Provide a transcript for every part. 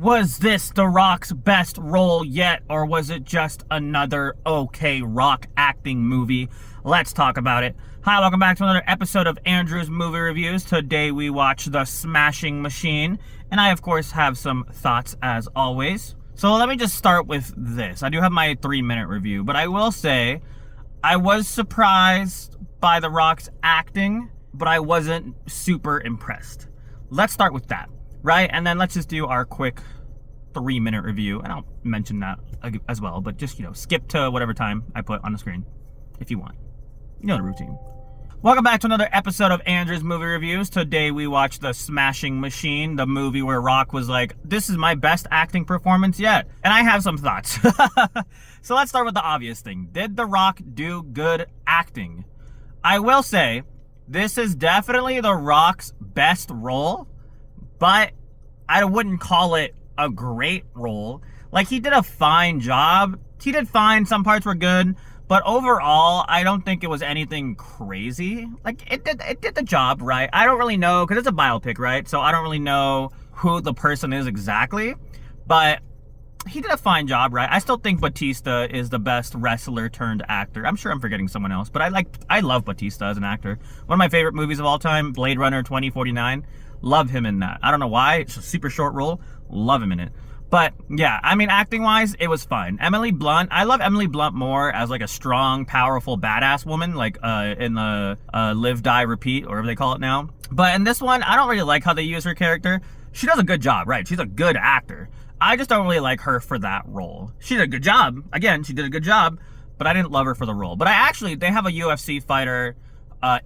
Was this The Rock's best role yet, or was it just another okay Rock acting movie? Let's talk about it. Hi, welcome back to another episode of Andrew's Movie Reviews. Today we watch The Smashing Machine, and I, of course, have some thoughts as always. So let me just start with this. I do have my 3-minute review, but I will say I was surprised by The Rock's acting, but I wasn't super impressed. Let's start with that. Right, and then let's just do our quick 3-minute review, and I'll mention that as well, but just, skip to whatever time I put on the screen, if you want. You know the routine. Welcome back to another episode of Andrew's Movie Reviews. Today we watch The Smashing Machine, the movie where Rock was like, this is my best acting performance yet. And I have some thoughts. So let's start with the obvious thing. Did The Rock do good acting? I will say, this is definitely The Rock's best role, but I wouldn't call it a great role. Like, he did a fine job. He did fine. Some parts were good. But overall, I don't think it was anything crazy. Like, it did the job, right? I don't really know, because it's a biopic, right? So I don't really know who the person is exactly. But he did a fine job, right? I still think Batista is the best wrestler turned actor. I'm sure I'm forgetting someone else, but I love Batista as an actor. One of my favorite movies of all time, Blade Runner 2049. Love him in that. I don't know why. It's a super short role. Love him in it. But yeah, I mean, acting-wise, it was fine. Emily Blunt, I love Emily Blunt more as like a strong, powerful, badass woman, like in the Live, Die, Repeat, or whatever they call it now. But in this one, I don't really like how they use her character. She does a good job, right? She's a good actor. I just don't really like her for that role. She did a good job. Again, she did a good job, but I didn't love her for the role. But they have a UFC fighter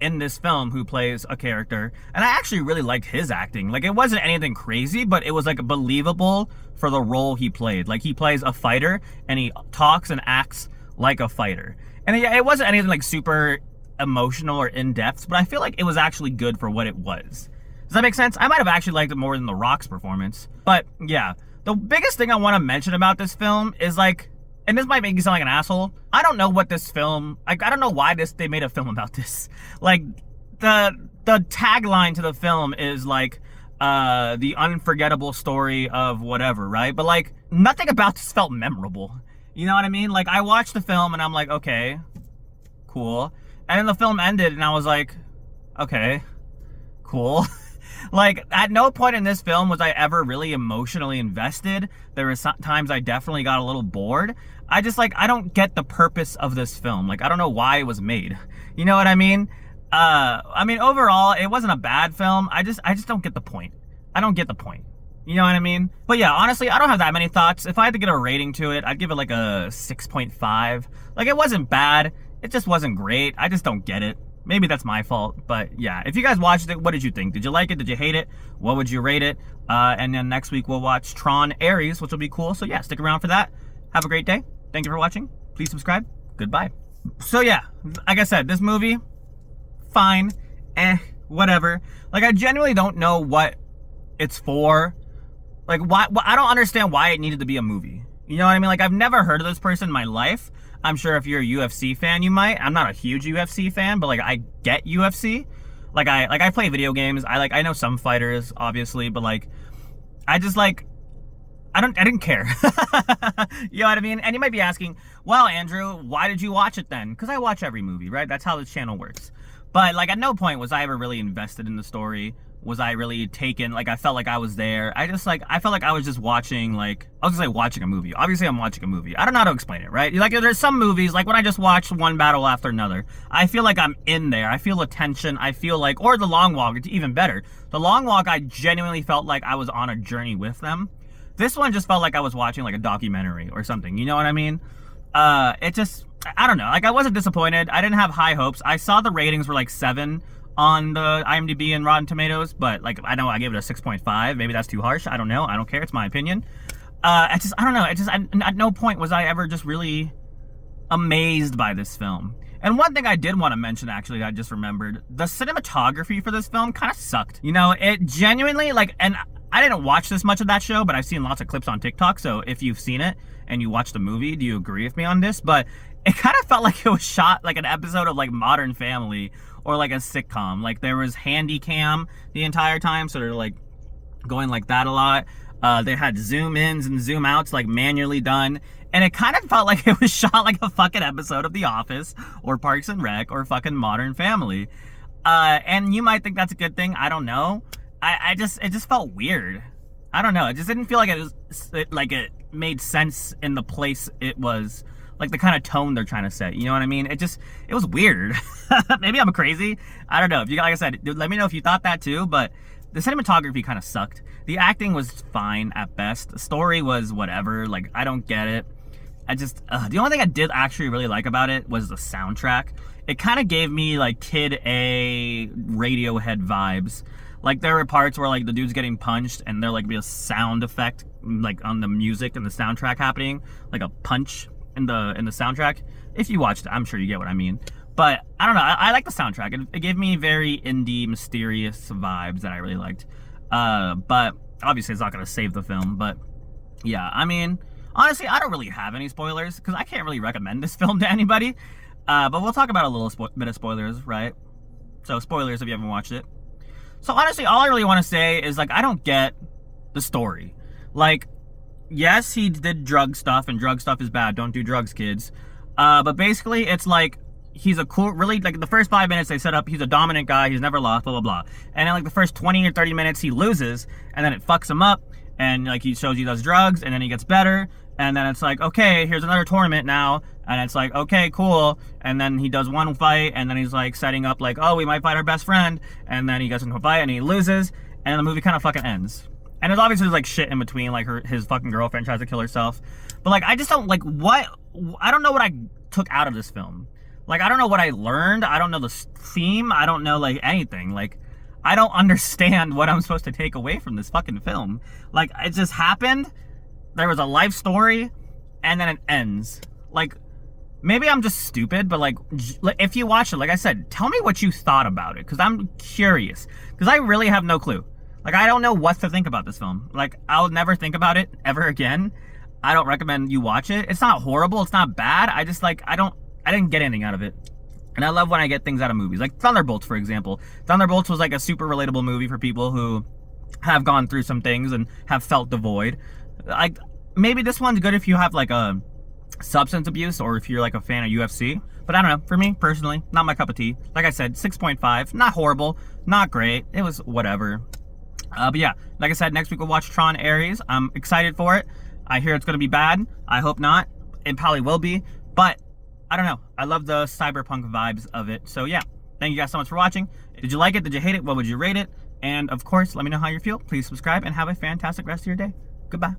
in this film who plays a character, and I actually really liked his acting. Like, it wasn't anything crazy, but it was like believable for the role he played. Like, he plays a fighter and he talks and acts like a fighter, and it wasn't anything like super emotional or in-depth, but I feel like it was actually good for what it was. Does that make sense? I might have actually liked it more than The Rock's performance. But yeah, the biggest thing I want to mention about this film is, like, and this might make you sound like an asshole, I don't know what this film, like, I don't know why they made a film about this. Like, the tagline to the film is like, the unforgettable story of whatever, right? But like, nothing about this felt memorable. You know what I mean? Like, I watched the film and I'm like, okay, cool. And then the film ended and I was like, okay, cool. Like, at no point in this film was I ever really emotionally invested. There were times I definitely got a little bored. I don't get the purpose of this film. Like, I don't know why it was made. You know what I mean? Overall, it wasn't a bad film. I just don't get the point. I don't get the point. You know what I mean? But yeah, honestly, I don't have that many thoughts. If I had to get a rating to it, I'd give it like a 6.5. Like, it wasn't bad. It just wasn't great. I just don't get it. Maybe that's my fault, but yeah. If you guys watched it, what did you think? Did you like it? Did you hate it? What would you rate it? And then next week we'll watch Tron Ares, which will be cool. So yeah, stick around for that. Have a great day. Thank you for watching. Please subscribe. Goodbye. So yeah, like I said, this movie, fine, whatever. Like, I genuinely don't know what it's for. Like, why? I don't understand why it needed to be a movie. You know what I mean? Like, I've never heard of this person in my life. I'm sure if you're a UFC fan, you might. I'm not a huge UFC fan, but like, I get UFC. Like, I play video games. I know some fighters, obviously, but like, I didn't care. You know what I mean? And you might be asking, well, Andrew, why did you watch it then? Because I watch every movie, right? That's how this channel works. But like, at no point was I ever really invested in the story. Was I really taken? Like, I felt like I was there. I felt like I was just watching, like, I was just like watching a movie. Obviously, I'm watching a movie. I don't know how to explain it, right? Like, there's some movies, like when I just watched one battle after another, I feel like I'm in there. I feel the tension. I feel like, or The Long Walk, it's even better. The Long Walk, I genuinely felt like I was on a journey with them. This one just felt like I was watching like a documentary or something. You know what I mean? It just, I don't know. Like, I wasn't disappointed. I didn't have high hopes. I saw the ratings were like 7 on the IMDb and Rotten Tomatoes, but like, I know I gave it a 6.5. Maybe that's too harsh. I don't know. I don't care. It's my opinion. I don't know. At no point was I ever just really amazed by this film. And one thing I did want to mention, actually, that I just remembered, the cinematography for this film kind of sucked. You know, it genuinely, like, and I didn't watch this much of that show, but I've seen lots of clips on TikTok, so if you've seen it and you watched the movie, do you agree with me on this? But it kind of felt like it was shot like an episode of like Modern Family or like a sitcom. Like, there was handy cam the entire time, so they're like going like that a lot. They had zoom ins and zoom outs like manually done. And it kind of felt like it was shot like a fucking episode of The Office or Parks and Rec or fucking Modern Family. And you might think that's a good thing. I don't know. It just felt weird. I don't know. It just didn't feel like it made sense in the place it was, like the kind of tone they're trying to set. You know what I mean? It was weird. Maybe I'm crazy. I don't know. If you, like I said, let me know if you thought that too. But the cinematography kind of sucked. The acting was fine at best. The story was whatever. Like, I don't get it. The only thing I did actually really like about it was the soundtrack. It kind of gave me like Kid A Radiohead vibes. Like, there were parts where like the dude's getting punched and there like be a sound effect like on the music and the soundtrack happening, like a punch in the soundtrack. If you watched it, I'm sure you get what I mean. But I don't know. I like the soundtrack. It gave me very indie, mysterious vibes that I really liked. But obviously it's not gonna save the film. But yeah, I mean, honestly, I don't really have any spoilers because I can't really recommend this film to anybody. But we'll talk about a little bit of spoilers, right? So spoilers if you haven't watched it. So honestly, all I really want to say is like, I don't get the story. Like, yes, he did drug stuff and drug stuff is bad. Don't do drugs, kids. But basically it's like, he's a cool, really, like the first 5 minutes they set up, he's a dominant guy, he's never lost, blah, blah, blah. And then like the first 20 or 30 minutes he loses, and then it fucks him up, and like he shows he does drugs, and then he gets better, and then it's like, okay, here's another tournament now, and it's like, okay, cool, and then he does one fight, and then he's like setting up like, oh, we might fight our best friend, and then he gets into a fight, and he loses, and the movie kind of fucking ends. And there's obviously like shit in between, like his fucking girlfriend tries to kill herself, but like, I just don't, like, I don't know what I took out of this film. Like, I don't know what I learned. I don't know the theme. I don't know, like, anything. Like, I don't understand what I'm supposed to take away from this fucking film. Like, it just happened. There was a life story, and then it ends. Like, maybe I'm just stupid, but, like, if you watch it, like I said, tell me what you thought about it, because I'm curious. Because I really have no clue. Like, I don't know what to think about this film. Like, I'll never think about it ever again. I don't recommend you watch it. It's not horrible. It's not bad. I just, like, I didn't get anything out of it. And I love when I get things out of movies. Like Thunderbolts, for example. Thunderbolts was like a super relatable movie for people who have gone through some things and have felt the void. Like, maybe this one's good if you have like a substance abuse or if you're like a fan of UFC. But I don't know. For me, personally, not my cup of tea. Like I said, 6.5. Not horrible. Not great. It was whatever. But yeah, like I said, next week we'll watch Tron Ares. I'm excited for it. I hear it's going to be bad. I hope not. It probably will be. But I don't know. I love the cyberpunk vibes of it. So yeah, thank you guys so much for watching. Did you like it? Did you hate it? What would you rate it? And of course, let me know how you feel. Please subscribe and have a fantastic rest of your day. Goodbye.